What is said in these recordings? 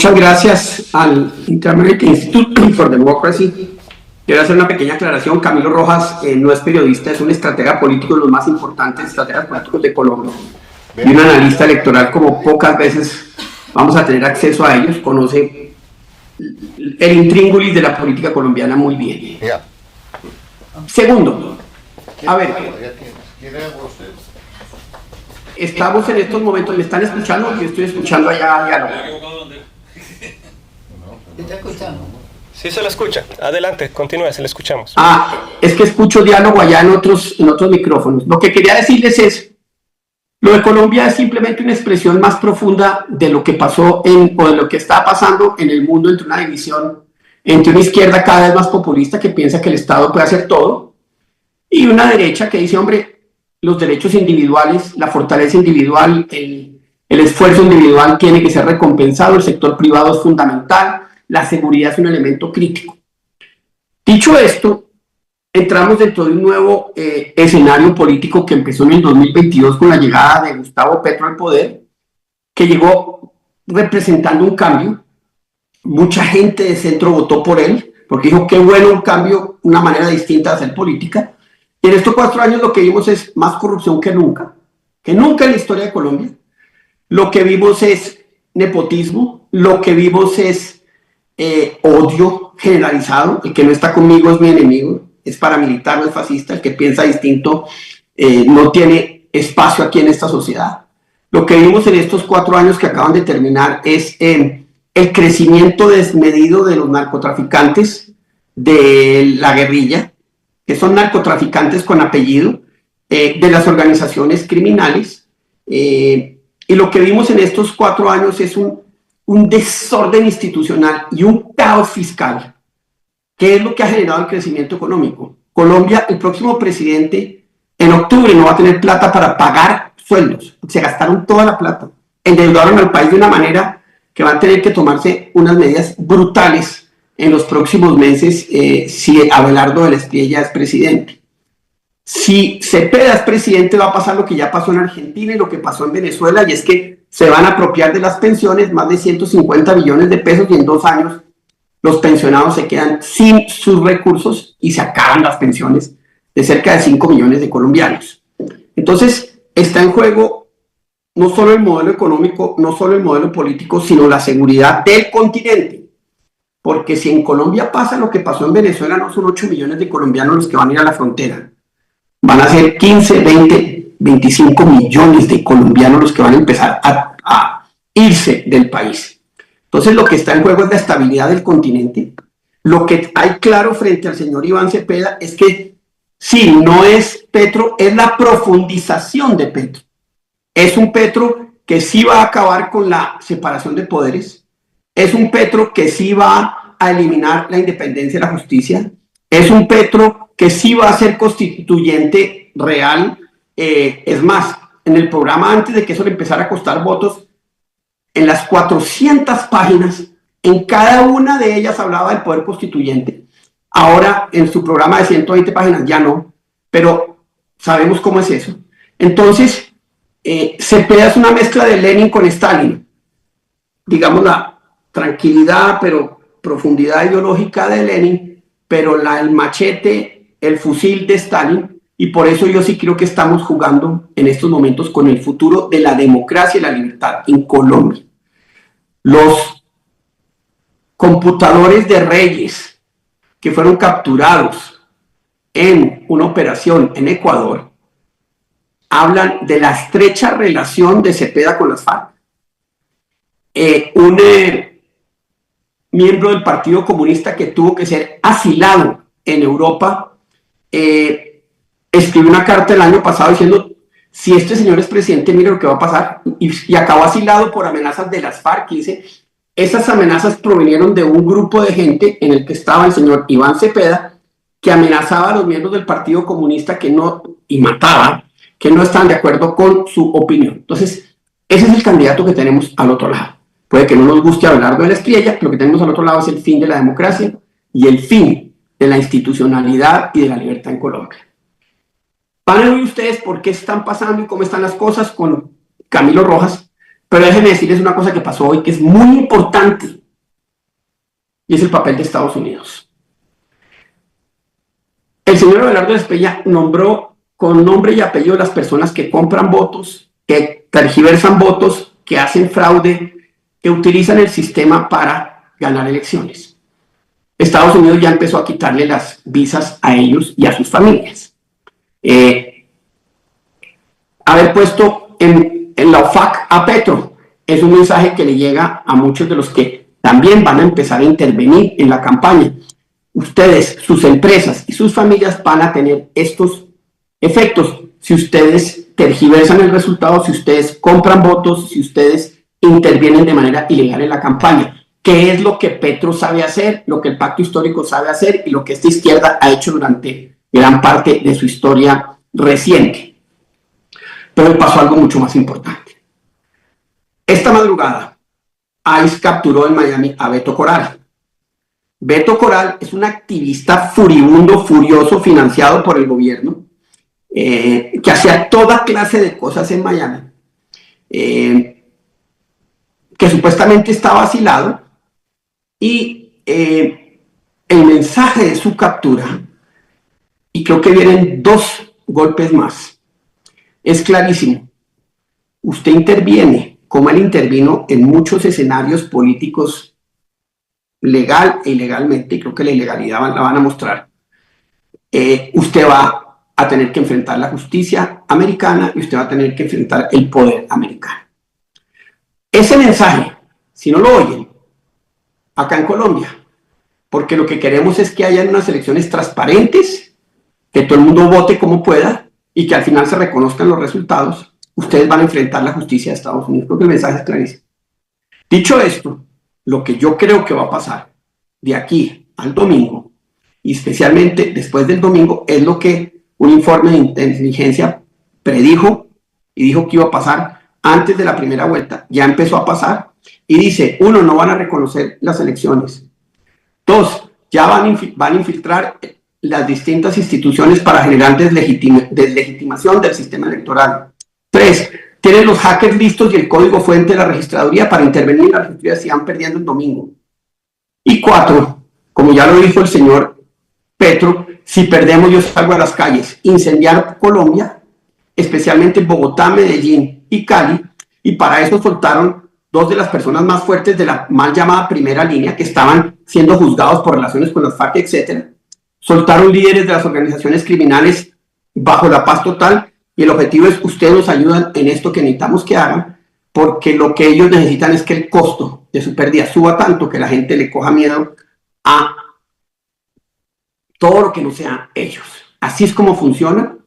Muchas gracias al Inter-American Institute for Democracy. Quiero hacer una pequeña aclaración. Camilo Rojas no es periodista, es un estratega político de los más importantes estrategas políticos de Colombia y un analista electoral como pocas veces vamos a tener acceso a ellos. Conoce el intríngulis de la política colombiana muy bien. Segundo, a ver, estamos en estos momentos, ¿me están escuchando? Yo estoy escuchando allá diálogo. ¿Te está escuchando? Sí, se lo escucha. Adelante, continúe, se le escuchamos. Es que escucho diálogo allá en otros micrófonos. Lo que quería decirles es, lo de Colombia es simplemente una expresión más profunda de lo que pasó o de lo que está pasando en el mundo, entre una división, entre una izquierda cada vez más populista que piensa que el Estado puede hacer todo, y una derecha que dice, hombre, los derechos individuales, la fortaleza individual, el esfuerzo individual tiene que ser recompensado, el sector privado es fundamental, la seguridad es un elemento crítico. Dicho esto, entramos dentro de un nuevo escenario político que empezó en el 2022 con la llegada de Gustavo Petro al poder, que llegó representando un cambio. Mucha gente de centro votó por él, porque dijo, qué bueno un cambio, una manera distinta de hacer política. Y en estos 4 años lo que vimos es más corrupción que nunca en la historia de Colombia. Lo que vimos es nepotismo, lo que vimos es odio generalizado. El que no está conmigo es mi enemigo, es paramilitar, no es fascista. El que piensa distinto no tiene espacio aquí en esta sociedad. Lo que vimos en estos 4 años que acaban de terminar es el crecimiento desmedido de los narcotraficantes, de la guerrilla, que son narcotraficantes con apellido, de las organizaciones criminales, y lo que vimos en estos 4 años es un desorden institucional y un caos fiscal, que es lo que ha generado el crecimiento económico. Colombia, el próximo presidente, en octubre no va a tener plata para pagar sueldos, se gastaron toda la plata, endeudaron al país de una manera que van a tener que tomarse unas medidas brutales en los próximos meses si Abelardo del Espriella es presidente. Si Cepeda es presidente, va a pasar lo que ya pasó en Argentina y lo que pasó en Venezuela, y es que se van a apropiar de las pensiones más de 150 billones de pesos, y en 2 años los pensionados se quedan sin sus recursos y se acaban las pensiones de cerca de 5 millones de colombianos. Entonces está en juego no solo el modelo económico, no solo el modelo político, sino la seguridad del continente. Porque si en Colombia pasa lo que pasó en Venezuela, no son 8 millones de colombianos los que van a ir a la frontera. Van a ser 15, 20, 25 millones de colombianos los que van a empezar a irse del país. Entonces lo que está en juego es la estabilidad del continente. Lo que hay claro frente al señor Iván Cepeda es que sí, no es Petro, es la profundización de Petro. Es un Petro que sí va a acabar con la separación de poderes. Es un Petro que sí va a eliminar la independencia de la justicia. Es un Petro que sí va a ser constituyente real. Es más, en el programa, antes de que eso le empezara a costar votos, en las 400 páginas, en cada una de ellas hablaba del poder constituyente. Ahora, en su programa de 120 páginas, ya no, pero sabemos cómo es eso. Entonces, Cepeda es una mezcla de Lenin con Stalin. Digamos, la tranquilidad, pero profundidad ideológica de Lenin, pero el machete, el fusil de Stalin, y por eso yo sí creo que estamos jugando en estos momentos con el futuro de la democracia y la libertad en Colombia. Los computadores de Reyes que fueron capturados en una operación en Ecuador hablan de la estrecha relación de Cepeda con las FARC. Un miembro del Partido Comunista que tuvo que ser asilado en Europa escribió una carta el año pasado diciendo, si este señor es presidente, mire lo que va a pasar, y acabó asilado por amenazas de las FARC. Y dice, esas amenazas provinieron de un grupo de gente en el que estaba el señor Iván Cepeda, que amenazaba a los miembros del Partido Comunista y mataba, que no estaban de acuerdo con su opinión. Entonces, ese es el candidato que tenemos al otro lado. Puede que no nos guste Abelardo de la Espriella, lo que tenemos al otro lado es el fin de la democracia y el fin de la institucionalidad y de la libertad en Colombia. Van a ver ustedes por qué están pasando y cómo están las cosas con Camilo Rojas, Pero déjenme decirles una cosa que pasó hoy que es muy importante, y es el papel de Estados Unidos. El señor Abelardo Espeya nombró con nombre y apellido las personas que compran votos, que tergiversan votos, que hacen fraude, que utilizan el sistema para ganar elecciones. Estados Unidos ya empezó a quitarle las visas a ellos y a sus familias. Haber puesto en la OFAC a Petro es un mensaje que le llega a muchos de los que también van a empezar a intervenir en la campaña. Ustedes, sus empresas y sus familias van a tener estos efectos si ustedes tergiversan el resultado, si ustedes compran votos, si ustedes intervienen de manera ilegal en la campaña. ¿Qué es lo que Petro sabe hacer, lo que el Pacto Histórico sabe hacer y lo que esta izquierda ha hecho durante gran parte de su historia reciente? Pero pasó algo mucho más importante. Esta madrugada, ICE capturó en Miami a Beto Corral. Beto Corral es un activista furibundo, furioso, financiado por el gobierno, que hacía toda clase de cosas en Miami, que supuestamente estaba asilado, y el mensaje de su captura, y creo que vienen 2 golpes más, es clarísimo. Usted interviene, como él intervino en muchos escenarios políticos legal e ilegalmente, y creo que la ilegalidad la van a mostrar. Usted va a tener que enfrentar la justicia americana y usted va a tener que enfrentar el poder americano. Ese mensaje, si no lo oyen, acá en Colombia, porque lo que queremos es que haya unas elecciones transparentes, que todo el mundo vote como pueda y que al final se reconozcan los resultados, ustedes van a enfrentar la justicia de Estados Unidos, porque el mensaje es clarísimo. Dicho esto, lo que yo creo que va a pasar de aquí al domingo, y especialmente después del domingo, es lo que un informe de inteligencia predijo y dijo que iba a pasar antes de la primera vuelta. Ya empezó a pasar y dice, 1, no van a reconocer las elecciones. 2, ya van a infiltrar las distintas instituciones para generar deslegitimación del sistema electoral. 3, tienen los hackers listos y el código fuente de la registraduría para intervenir en la registraduría si van perdiendo el domingo. Y 4, como ya lo dijo el señor Petro, si perdemos yo salgo a las calles, incendiar Colombia, especialmente Bogotá, Medellín y Cali, y para eso soltaron 2 de las personas más fuertes de la mal llamada primera línea que estaban siendo juzgados por relaciones con las FARC, etc. Soltaron líderes de las organizaciones criminales bajo la paz total. Y el objetivo es que ustedes nos ayudan en esto que necesitamos que hagan, porque lo que ellos necesitan es que el costo de su pérdida suba tanto que la gente le coja miedo a todo lo que no sea ellos. Así es como funciona.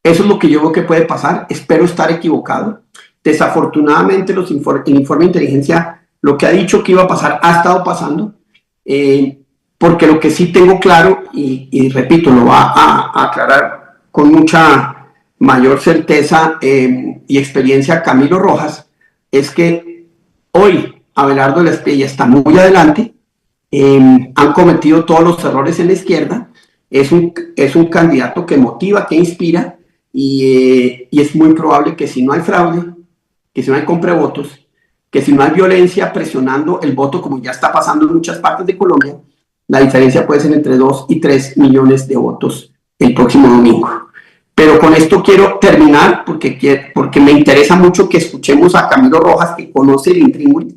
Eso es lo que yo veo que puede pasar. Espero estar equivocado. Desafortunadamente, el informe de inteligencia, lo que ha dicho que iba a pasar, ha estado pasando. Porque lo que sí tengo claro, y repito, lo va a aclarar con mucha mayor certeza y experiencia Camilo Rojas, es que hoy Abelardo Espeya está muy adelante, han cometido todos los errores en la izquierda, es un candidato que motiva, que inspira, y es muy probable que si no hay fraude, que si no hay compra de votos, que si no hay violencia presionando el voto, como ya está pasando en muchas partes de Colombia, la diferencia puede ser entre 2 y 3 millones de votos el próximo domingo. Pero con esto quiero terminar porque me interesa mucho que escuchemos a Camilo Rojas, que conoce el intríngulis.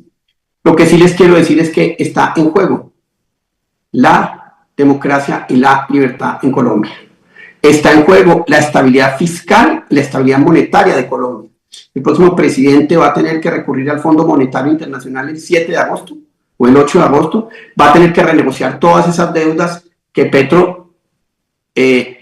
Lo que sí les quiero decir es que está en juego la democracia y la libertad en Colombia. Está en juego la estabilidad fiscal, la estabilidad monetaria de Colombia. El próximo presidente va a tener que recurrir al Fondo Monetario Internacional el 7 de agosto o el 8 de agosto. Va a tener que renegociar todas esas deudas que Petro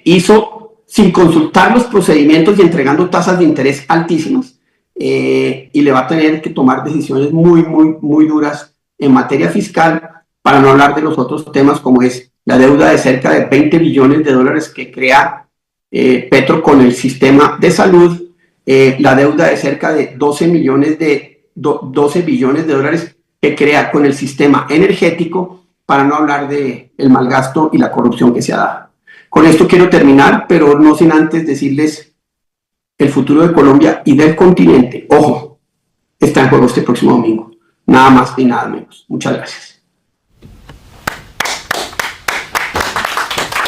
hizo sin consultar los procedimientos y entregando tasas de interés altísimas, y le va a tener que tomar decisiones muy duras en materia fiscal, para no hablar de los otros temas como es la deuda de cerca de 20 billones de dólares que crea Petro con el sistema de salud, la deuda de cerca de 12 billones de dólares que crea con el sistema energético, para no hablar del malgasto y la corrupción que se ha dado. Con esto quiero terminar, pero no sin antes decirles el futuro de Colombia y del continente. Ojo, está en juego este próximo domingo. Nada más y nada menos. Muchas gracias.